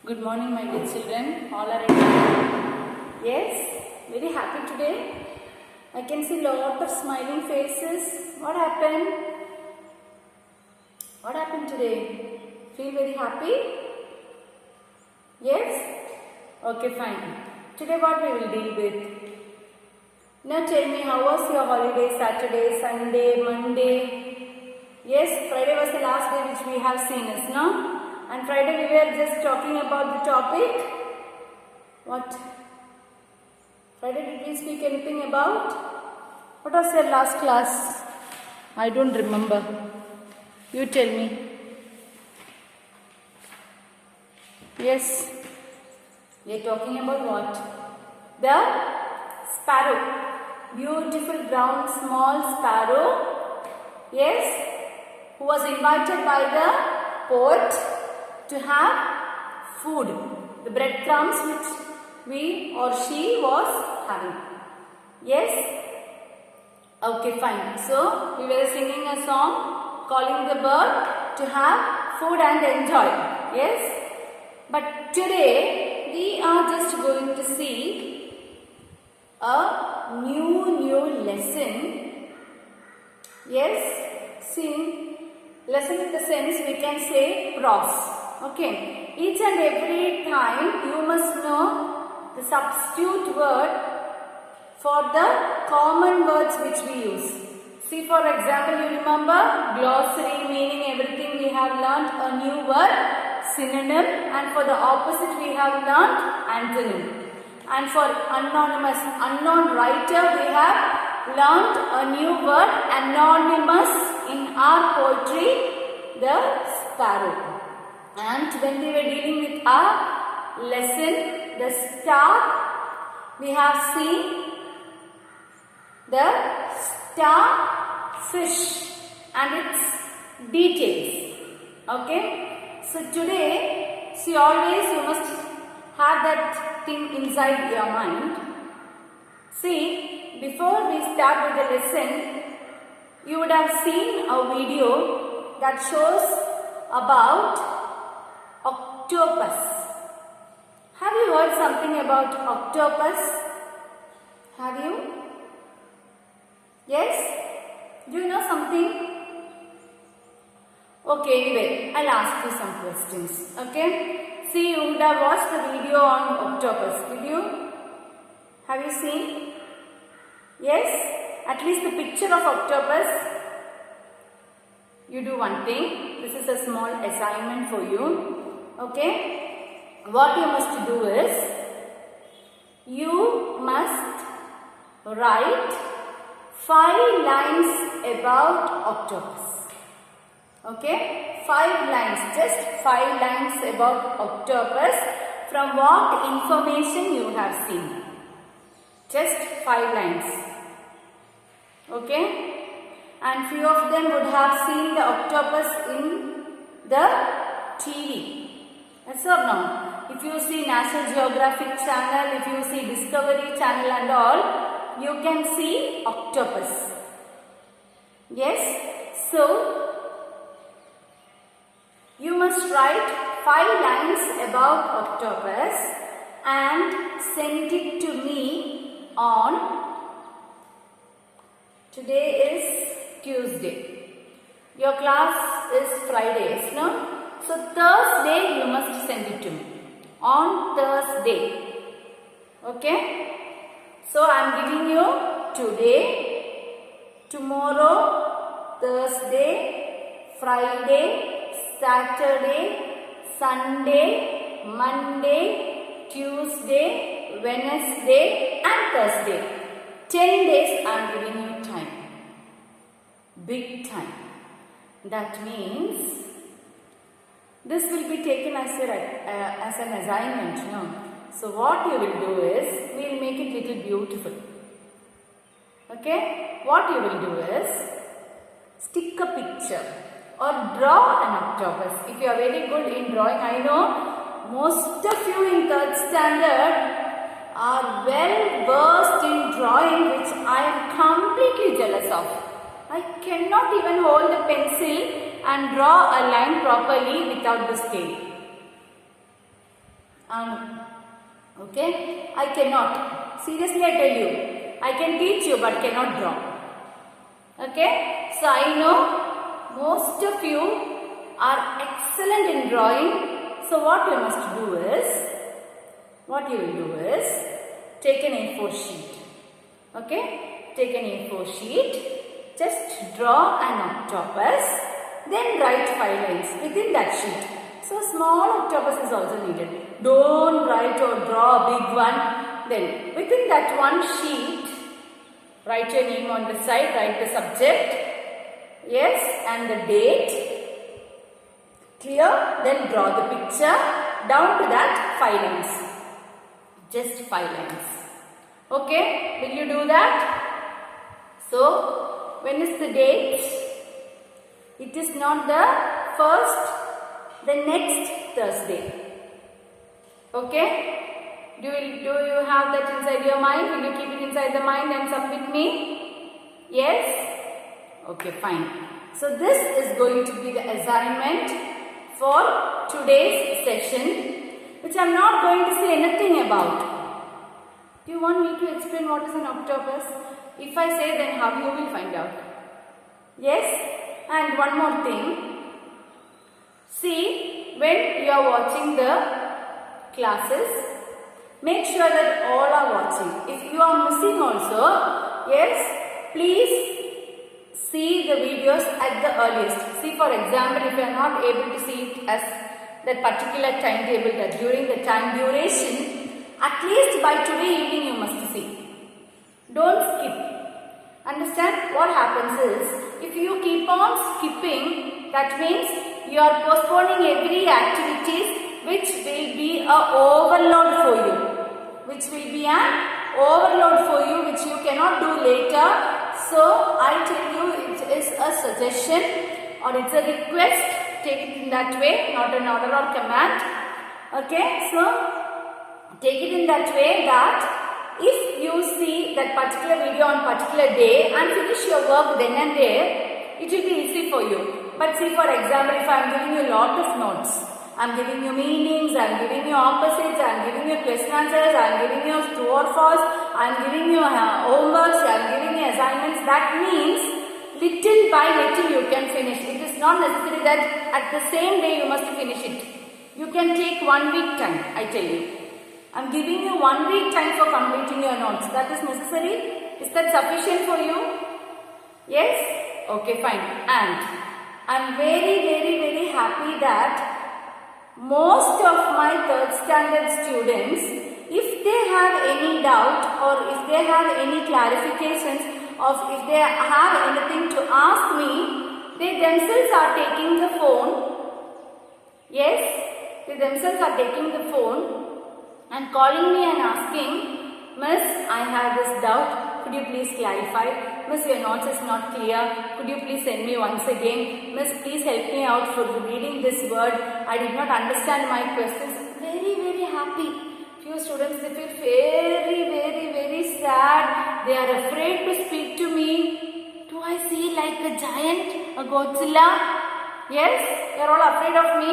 Good morning, my dear children. All are ready? Yes? Very happy today? I can see lot of smiling faces. What happened? What happened today? Feel very happy? Yes? Okay, fine. Today what we will deal with? Now tell me, how was your holiday? Saturday, Sunday, Monday? Yes, Friday was the last day which we have seen us, no? And Friday we were just talking about the topic. What? Friday did we speak anything about? What was your last class? I don't remember. You tell me. Yes. We are talking about what? The sparrow. Beautiful brown small sparrow. Yes. Who was invited by the poet to have food, the breadcrumbs which we or she was having. Yes? Okay, fine. So, we were singing a song calling the bird to have food and enjoy. Yes? But today, we are just going to see a new lesson. Yes? See, lesson in the sense we can say prose. Okay, each and every time you must know the substitute word for the common words which we use. See, for example, you remember glossary, meaning everything we have learnt a new word, synonym, and for the opposite we have learnt antonym. And for anonymous, unknown writer, we have learnt a new word, anonymous, in our poetry, the sparrow. And when we were dealing with our lesson, the star, we have seen the starfish and its details. Okay. So today, see, always you must have that thing inside your mind. See, before we start with the lesson, you would have seen a video that shows about octopus. Have you heard something about octopus? Have you? Yes? Do you know something? Okay, anyway, I'll ask you some questions. Okay? See, you would have watched the video on octopus. Did you? Have you seen? Yes? At least the picture of octopus. You do one thing. This is a small assignment for you. Okay, what you must do is, you must write 5 lines about octopus. Okay, 5 lines, just 5 lines about octopus from what information you have seen. Just 5 lines. Okay, and few of them would have seen the octopus in the TV. Yes or no? If you see National Geographic channel, if you see Discovery channel and all, you can see octopus. Yes? So, you must write 5 lines about octopus and send it to me on, today is Tuesday. Your class is Friday, no? So, Thursday you must send it to me. On Thursday. Okay? So, I am giving you today, tomorrow, Thursday, Friday, Saturday, Sunday, Monday, Tuesday, Wednesday and Thursday. 10 days I am giving you time. Big time. That means this will be taken as an assignment, no? So what you will do is, we will make it little beautiful. Okay? What you will do is, stick a picture or draw an octopus. If you are very good in drawing, I know most of you in 3rd standard are well versed in drawing, which I am completely jealous of. I cannot even hold the pencil and draw a line properly without the scale. Okay, I cannot. Seriously, I tell you, I can teach you but cannot draw. Okay, so I know most of you are excellent in drawing. So what you must do is, take an A4 sheet. Okay, take an A4 sheet, just draw an octopus, then write 5 lines within that sheet. So small octopus is also needed. Don't write or draw a big one. Then within that one sheet, write your name on the side, write the subject, yes, and the date. Clear? Then draw the picture. Down to that 5 lines. Just 5 lines. Okay, will you do that? So, when is the date? It is not the first, the next Thursday. Okay? Do you have that inside your mind? Will you keep it inside the mind and submit me? Yes? Okay, fine. So, this is going to be the assignment for today's session, which I am not going to say anything about. Do you want me to explain what is an octopus? If I say, then how you will find out? Yes? And one more thing. See, when you are watching the classes, make sure that all are watching. If you are missing also, yes, please see the videos at the earliest. See, for example, if you are not able to see it as that particular timetable, that during the time duration, at least by today evening you must see. Don't skip. Understand? What happens is, if you keep on skipping, that means you are postponing every activities which will be a overload for you. Which will be an overload for you, which you cannot do later. So, I tell you, it is a suggestion or it's a request. Take it in that way, not an order or command. Okay, so take it in that way that if you see that particular video on particular day and finish your work then and there, it will be easy for you. But see, for example, if I am giving you a lot of notes, I am giving you meanings, I am giving you opposites, I am giving you question answers, I am giving you true or false, I am giving you homeworks, I am giving you assignments, that means little by little you can finish. It is not necessary that at the same day you must finish it. You can take 1 week time, I tell you. I am giving you 1 week time for completing your notes. That is necessary. Is that sufficient for you? Yes? Okay, fine. And I am very happy that most of my 3rd standard students, if they have any doubt or if they have any clarifications or if they have anything to ask me, they themselves are taking the phone. Yes? They themselves are taking the phone and calling me and asking, Miss, I have this doubt, could you please clarify? Miss, your notes is not clear, could you please send me once again? Miss, please help me out for reading this word, I did not understand my questions. Very happy. Few students, they feel very sad, they are afraid to speak to me. Do I see like a giant, a Godzilla? Yes, you are all afraid of me?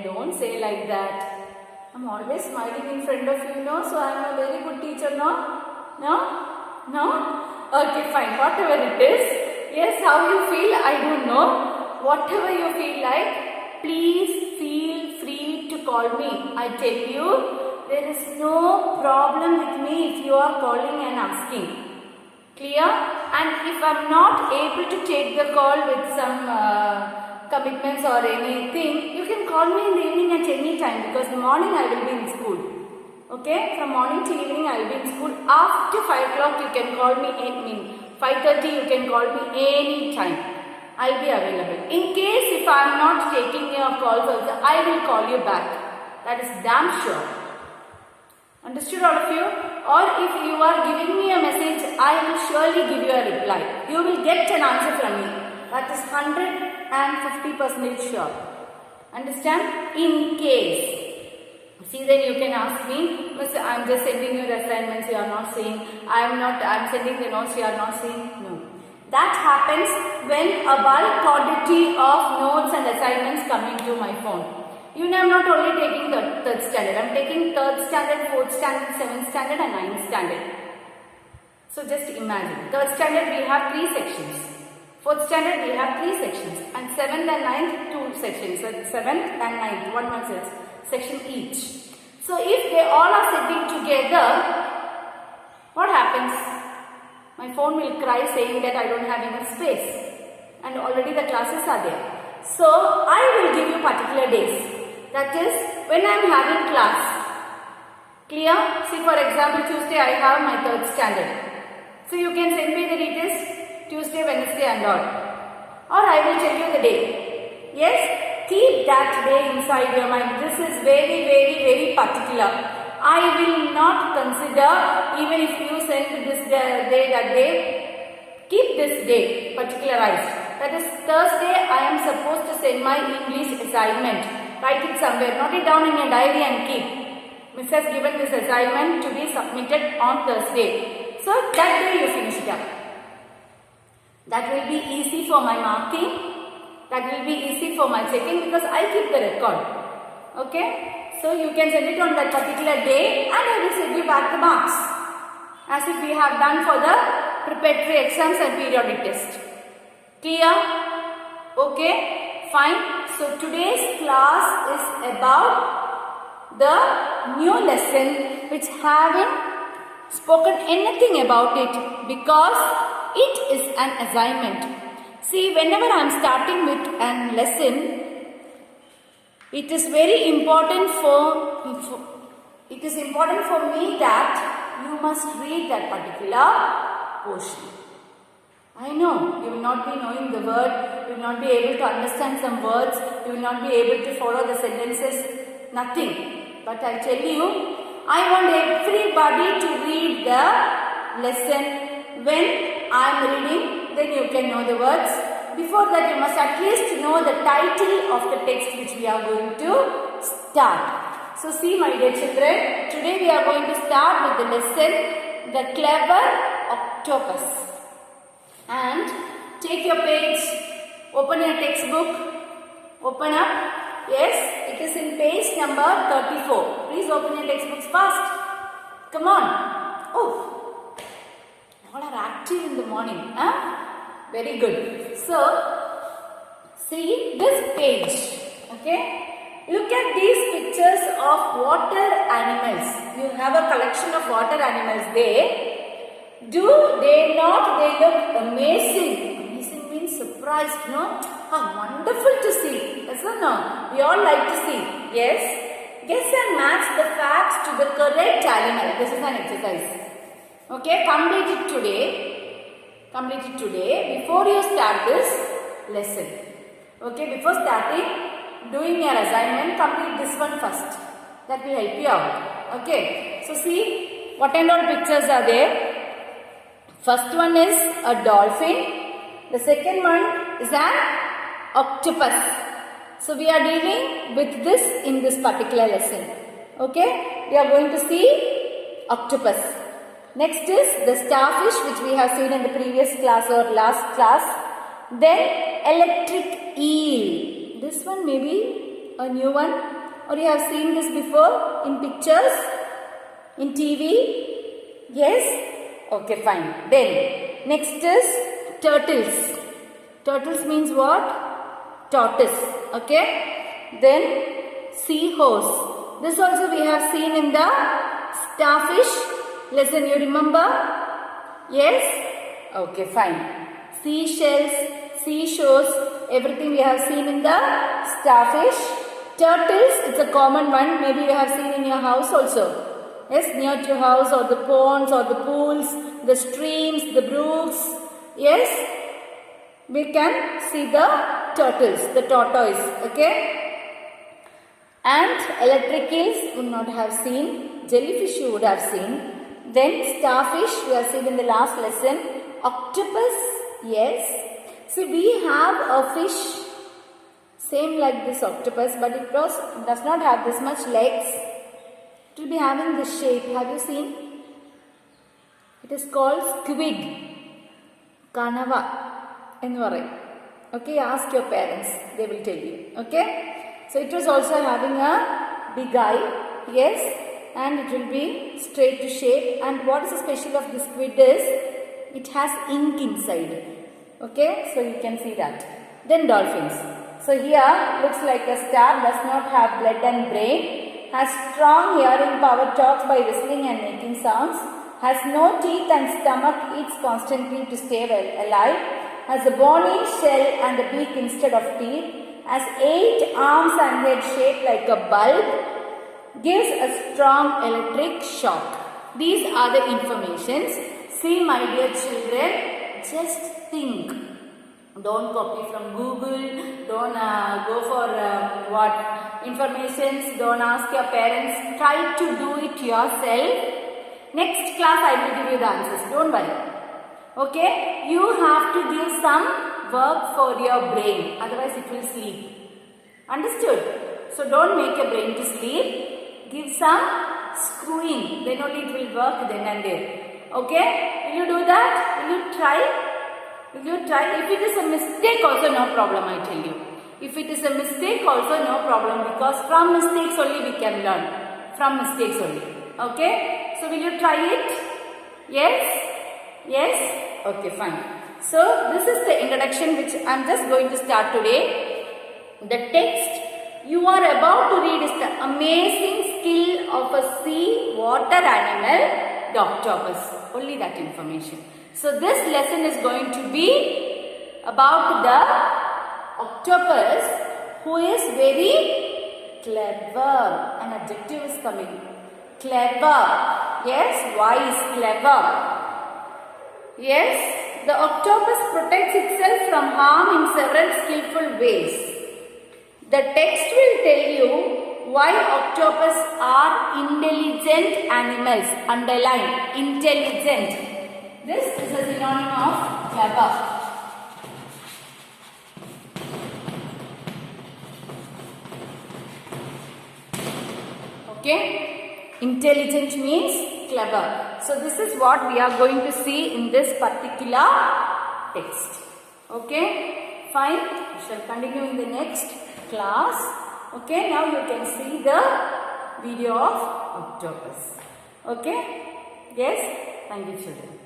Don't say like that. I am always smiling in front of you, no? So I am a very good teacher, no? No? Okay, fine. Whatever it is. Yes, how you feel, I don't know. Whatever you feel like, please feel free to call me. I tell you, there is no problem with me if you are calling and asking. Clear? And if I am not able to take the call with some commitments or anything, you can call me in the evening at any time, because in the morning I will be in school. Okay, from morning till evening I will be in school. After 5 o'clock you can call me, 5:30 you can call me any time. I will be available. In case if I am not taking your calls also, I will call you back. That is damn sure. Understood, all of you? Or if you are giving me a message, I will surely give you a reply. You will get an answer from me. That is 150% sure. Understand? In case. See, then you can ask me, Miss, I am just sending you the assignments, you are not seeing. I am sending the notes, you are not seeing. No. That happens when a bulk quantity of notes and assignments come into my phone. Even I am not only taking the third standard, I am taking third standard, fourth standard, seventh standard and ninth standard. So just imagine, third standard we have 3 sections, fourth standard we have 3 sections, and seventh and ninth 2 sections. So seventh and ninth, one section each. So if they all are sitting together, what happens? My phone will cry saying that I don't have enough space, and already the classes are there. So I will give you particular days. That is when I am having class. Clear? See, for example, Tuesday I have my third standard. So you can send me that it is Tuesday, Wednesday and all. Or I will tell you the day. Yes? Keep that day inside your mind. This is very particular. I will not consider even if you send this day that day. Keep this day particularized. That is Thursday I am supposed to send my English assignment. Write it somewhere. Note it down in your diary and keep. Miss has given this assignment to be submitted on Thursday. So that day you finish it up. That will be easy for my marking. That will be easy for my checking because I keep the record. Okay. So you can send it on that particular day and I will send you back the marks. As if we have done for the preparatory exams and periodic test. Clear? Okay. Fine. So today's class is about the new lesson which haven't spoken anything about it because it is an assignment. See, whenever I am starting with a lesson, it is very important for me that you must read that particular portion. I know you will not be knowing the word, you will not be able to understand some words, you will not be able to follow the sentences, nothing. But I tell you, I want everybody to read the lesson. When I am reading, then you can know the words. Before that, you must at least know the title of the text which we are going to start. So see my dear children, today we are going to start with the lesson, The Clever Octopus. And take your page, open your textbook, open up. Yes, it is in page number 34. Please open your textbooks fast. Come on. Oh, all are active in the morning. Huh? Very good. So, see this page. Okay. Look at these pictures of water animals. You have a collection of water animals there. Do they not? They look amazing. Amazing means surprised, no? How wonderful to see. Yes or no? We all like to see. Yes? Guess and match the facts to the correct animal. This is an exercise. Okay? Complete it today. Complete it today before you start this lesson. Okay? Before starting doing your assignment, complete this one first. That will help you out. Okay? So see what kind of pictures are there. First one is a dolphin. The second one is an octopus. So we are dealing with this in this particular lesson. Okay. We are going to see octopus. Next is the starfish which we have seen in the previous class or last class. Then electric eel. This one may be a new one or you have seen this before in pictures, in TV. Yes. Okay, fine. Then, next is turtles. Turtles means what? Tortoise. Okay. Then, seahorse. This also we have seen in the starfish lesson. You remember? Yes? Okay, fine. Seashells, seashores, everything we have seen in the starfish. Turtles, it's a common one. Maybe you have seen in your house also. Yes, near to your house or the ponds or the pools, the streams, the brooks. Yes, we can see the turtles, the tortoise. Okay. And electric eels would not have seen. Jellyfish you would have seen. Then starfish we have seen in the last lesson. Octopus, yes. See, we have a fish same like this octopus, but it does not have this much legs. It will be having this shape. Have you seen? It is called squid. Kanava. Okay, ask your parents. They will tell you. Okay. So it was also having a big eye. Yes. And it will be straight to shape. And what is the special of this squid is it has ink inside. Okay, so you can see that. Then dolphins. So here looks like a star, does not have blood and brain, has strong hearing power, talks by whistling and making sounds, has no teeth and stomach, eats constantly to stay alive, has a bony shell and a beak instead of teeth, has 8 arms and head shaped like a bulb, gives a strong electric shock. These are the informations. See, my dear children, just think. Don't copy from Google. Don't go for what informations. Don't ask your parents. Try to do it yourself. Next class I will give you the answers. Don't worry. Okay? You have to give some work for your brain. Otherwise it will sleep. Understood? So don't make your brain to sleep. Give some screwing. Then only it will work then and there. Okay? Will you do that? Will you try? Will you try? If it is a mistake also no problem, I tell you. If it is a mistake also no problem, because from mistakes only we can learn. From mistakes only. Okay? So will you try it? Yes? Yes? Okay, fine. So this is the introduction which I am just going to start today. The text you are about to read is the amazing skill of a sea water animal, the octopus. Only that information. So this lesson is going to be about the octopus who is very clever. An adjective is coming. Clever. Yes, wise, clever. Yes, the octopus protects itself from harm in several skillful ways. The text will tell you why octopus are intelligent animals. Underline, intelligent. This is a synonym of clever. Okay? Intelligent means clever. So this is what we are going to see in this particular text. Okay? Fine. We shall continue in the next class. Okay? Now you can see the video of octopus. Okay? Yes? Thank you, children.